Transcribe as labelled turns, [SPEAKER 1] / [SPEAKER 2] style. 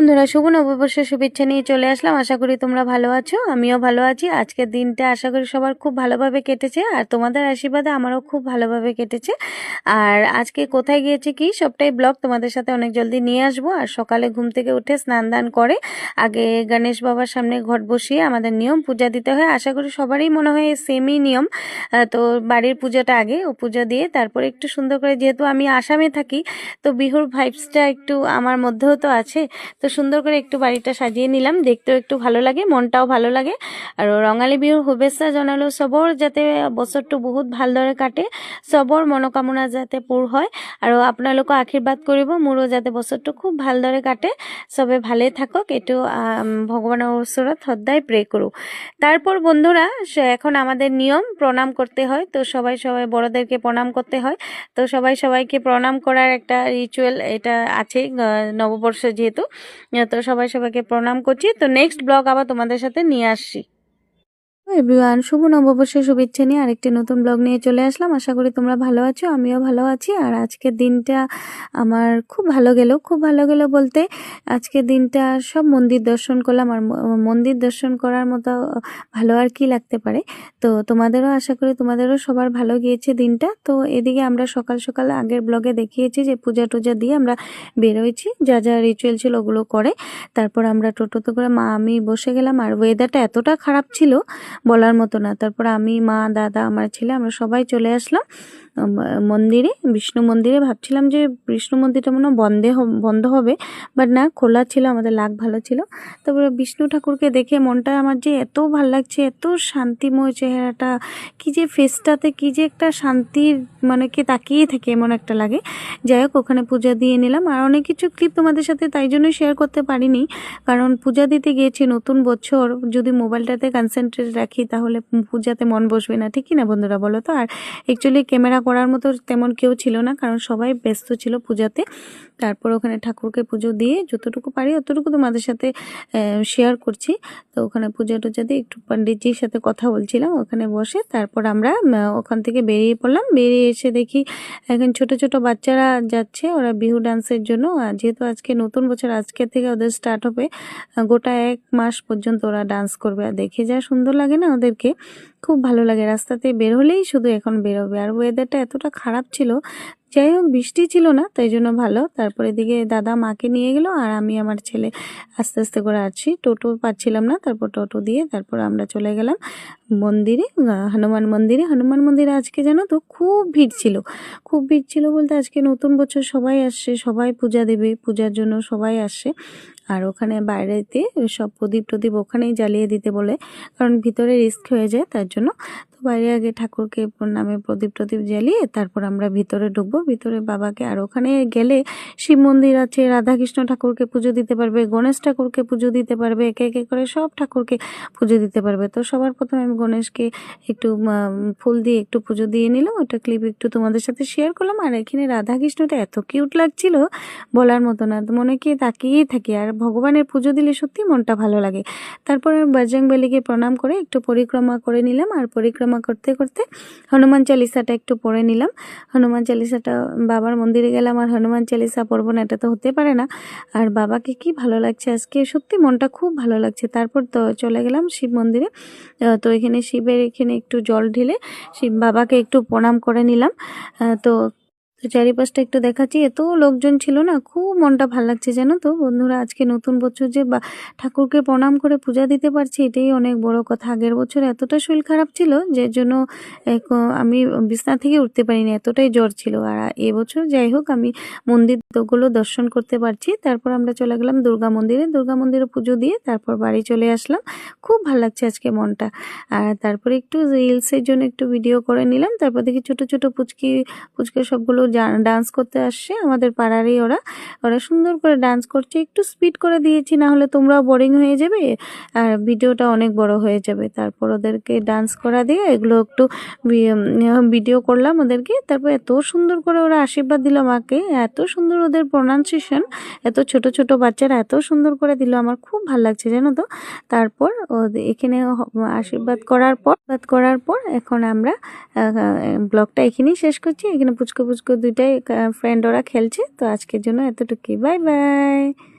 [SPEAKER 1] বন্ধুরা, শুভ নববর্ষের শুভেচ্ছা নিয়ে চলে আসলাম। আশা করি তোমরা ভালো আছো, আমিও ভালো আছি। আজকের দিনটা আশা করি সবার খুব ভালোভাবে কেটেছে, আর তোমাদের আশীর্বাদে আমারও খুব ভালোভাবে কেটেছে। আর আজকে কোথায় গিয়েছি কি সবটাই ব্লগ তোমাদের সাথে অনেক জলদি নিয়ে আসবো। আর সকালে ঘুম থেকে উঠে স্নান দান করে আগে গণেশ বাবার সামনে ঘট বসিয়ে আমাদের নিয়ম পূজা দিতে হয়। আশা করি সবারই মনে হয় সেমই নিয়ম। তো বাড়ির পূজাটা আগে ও পূজা দিয়ে তারপরে একটু সুন্দর করে, যেহেতু আমি আসামে থাকি তো বিহুর ভাইবসটা একটু আমার মধ্যেও তো আছে, তো সুন্দর করে একটু বাড়িটা সাজিয়ে নিলাম, দেখতেও একটু ভালো লাগে, মনটাও ভালো লাগে। আর ৰঙালী বিহুৰ শুভেচ্ছা জনালো সবৰ, যাতে বছৰটো বহুত ভালদৰে কাটে, সবৰ মনোকামনা যাতে পূৰ হয়। আৰু আপোনালোকক আশীৰ্বাদ কৰিব মোৰো যাতে বছৰটো খুব ভালদৰে কাটে, সবে ভালে থাকক, এইটো ভগৱানৰ ওচৰত সদায় প্রে করো। তারপর বন্ধুরা, এখন আমাদের নিয়ম প্রণাম করতে হয়, তো সবাই সবাই বড়দেরকে প্রণাম করতে হয়। তো সবাই সবাইকে প্রণাম করার একটা রিচুয়াল এটা আছে নববর্ষ যেহেতু। তো সবাই সবাইকে প্রণাম করছি। তো নেক্সট ব্লগ আবার তোমাদের সাথে নিয়ে আসছি। এভরিওয়ান, শুভ নববর্ষের শুভেচ্ছা নিয়ে আরেকটি নতুন ব্লগ নিয়ে চলে আসলাম। আশা করি তোমরা ভালো আছো, আমিও ভালো আছি। আর আজকের দিনটা আমার খুব ভালো গেল, খুব ভালো গেল বলতে আজকের দিনটা সব মন্দির দর্শন করলাম। আর মন্দির দর্শন করার মতো ভালো আর কি লাগতে পারে। তো তোমাদেরও আশা করি তোমাদেরও সবার ভালো গিয়েছে দিনটা। তো এদিকে আমরা সকাল সকাল আগের ব্লগে দেখিয়েছি যে পূজা টুজা দিয়ে আমরা বেরোয়েছি, যা যা রিচুয়াল ছিল ওগুলো করে তারপর আমরা টোটোতে করে মা আমি বসে গেলাম। আর ওয়েদারটা এতটা খারাপ ছিল বলার মতো না। তারপর আমি, মা, দাদা, আমার ছেলে আমরা সবাই চলে আসলাম মন্দিরে, বিষ্ণু মন্দিরে। ভাবছিলাম যে বিষ্ণু মন্দিরটা মনে হয় বন্ধ হবে, বাট না, খোলা ছিল, আমাদের লাক ভালো ছিল। তারপরে বিষ্ণু ঠাকুরকে দেখে মনটা আমার যে এত ভাল লাগছে, এত শান্তিময় চেহারাটা, কি যে ফেসটাতে কি যে একটা শান্তির, মানে কি তাকিয়ে থাকে এমন একটা লাগে। যাই হোক, ওখানে পূজা দিয়ে নিলাম। আর অনেক কিছু ক্লিপ তোমাদের সাথে তাই জন্যই শেয়ার করতে পারিনি, কারণ পূজা দিতে গিয়েছি, নতুন বছর, যদি মোবাইলটাতে কনসেন্ট্রেট রাখি তাহলে পূজাতে মন বসবে না, ঠিক না বন্ধুরা বলো তো। আর অ্যাকচুয়ালি ক্যামেরা করার মতো তেমন কেউ ছিল না, কারণ সবাই ব্যস্ত ছিল পূজাতে। তারপর ওখানে ঠাকুরকে পুজো দিয়ে যতটুকু পারি অতটুকু তোমাদের সাথে শেয়ার করছি। তো ওখানে পূজা টুজা দিয়ে একটু পণ্ডিতজির সাথে কথা বলছিলাম ওখানে বসে। তারপর আমরা ওখান থেকে বেরিয়ে পড়লাম। বেরিয়ে এসে দেখি এখন ছোট ছোট বাচ্চারা যাচ্ছে, ওরা বিহু ডান্সের জন্য। যেহেতু আজকে নতুন বছর, আজকে থেকে ওদের স্টার্ট হবে, গোটা 1 মাস পর্যন্ত ওরা ডান্স করবে। আর দেখে যা সুন্দর লাগে না ওদেরকে, খুব ভালো লাগে। রাস্তাতে বের হলেই শুধু এখন বেরোবে। আর ওয়েদারটা এতটা খারাপ ছিল, যাই হোক বৃষ্টি ছিল না, তাই জন্য ভালো। তারপরে এদিকে দাদা মাকে নিয়ে গেল, আর আমি আমার ছেলে আস্তে আস্তে করে আছি, টোটো পাচ্ছিলাম না, তারপর টোটো দিয়ে তারপর আমরা চলে গেলাম মন্দিরে, হনুমান মন্দিরে। হনুমান মন্দিরে আজকে জানো তো খুব ভিড় ছিল, খুব ভিড় ছিল বলতে আজকে নতুন বছর, সবাই আসছে, সবাই পূজা দেবে, পূজার জন্য সবাই আসছে। আর ওখানে বাইরেতে সব প্রদীপ টদীপ ওখানেই জ্বালিয়ে দিতে বলে, কারণ ভিতরে রিস্ক হয়ে যায়, তার জন্য। তো বাইরে আগে ঠাকুরকে নামে প্রদীপ টদীপ জ্বালিয়ে তারপর আমরা ভিতরে ঢুকবো, ভিতরে বাবাকে। আর ওখানে গেলে শিব মন্দির আছে, রাধাকৃষ্ণ ঠাকুরকে পুজো দিতে পারবে, গণেশ ঠাকুরকে পুজো দিতে পারবে, একে একে করে সব ঠাকুরকে পুজো দিতে পারবে। তো সবার প্রথমে আমি গণেশকে একটু ফুল দিয়ে একটু পুজো দিয়ে নিলাম, ওটা ক্লিপ একটু তোমাদের সাথে শেয়ার করলাম। আর এখানে রাধাকৃষ্ণটা এত কিউট লাগছিল বলার মতো না, মনে কি তাকিয়েই থাকি। আর ভগবানের পুজো দিলে সত্যি মনটা ভালো লাগে। তারপর বজরংবলীকে প্রণাম করে একটু পরিক্রমা করে নিলাম। আর পরিক্রমা করতে করতে হনুমান চালিসাটা একটু পড়ে নিলাম। হনুমান চালিসাটা, বাবার মন্দিরে গেলাম আর হনুমান চালিসা পড়বো না, এটা তো হতে পারে না। আর বাবাকে কি ভালো লাগছে আজকে, সত্যি মনটা খুব ভালো লাগছে। তারপর তো চলে গেলাম শিব মন্দিরে। তো এখানে শিবের এখানে একটু জল ঢেলে শিব বাবাকে একটু প্রণাম করে নিলাম। তো চারিপাশটা একটু দেখাচ্ছি, এত লোকজন ছিল না, খুব মনটা ভালো লাগছে জানো তো বন্ধুরা। আজকে নতুন বছর যে ঠাকুরকে প্রণাম করে পূজা দিতে পারছি, এটাই অনেক বড় কথা। আগের বছর এতটা শরীর খারাপ ছিল যে জন্য আমি বিছনা থেকে উঠতে পারিনি, এতটাই জ্বর ছিল। আর এবছর যাই হোক আমি মন্দিরগুলো দর্শন করতে পারছি। তারপর আমরা চলে গেলাম দুর্গা মন্দিরে, দুর্গা মন্দিরে পুজো দিয়ে তারপর বাড়ি চলে আসলাম। খুব ভালো লাগছে আজকে মনটা। আর তারপরে একটু রিলসের জন্য একটু ভিডিও করে নিলাম। তারপর দেখি ছোট ছোট পুচকে সবগুলো ডান্স করতে আসছে আমাদের পাড়ারই, ওরা ওরা সুন্দর করে ডান্স করছে। একটু স্পিড করে দিয়েছি, না হলে তোমরাও বোরিং হয়ে যাবে আর ভিডিওটা অনেক বড় হয়ে যাবে। তারপর ওদেরকে ডান্স করা দিয়ে এগুলো একটু ভিডিও করলাম ওদেরকে। তারপর এত সুন্দর করে ওরা আশীর্বাদ দিল আমাকে, এত সুন্দর ওদের প্রোনাউন্সিয়েশন, এত ছোট ছোট বাচ্চারা এত সুন্দর করে দিল, আমার খুব ভালো লাগছে জানো তো। তারপর এখানে আশীর্বাদ করার পর এখন আমরা ব্লগটা এখানেই শেষ করছি। এখানে পুচকো পুচকো দুইটাই ফ্রেন্ড ওরা খেলছে। তো আজকের জন্য এতটুকুই, বাই বাই।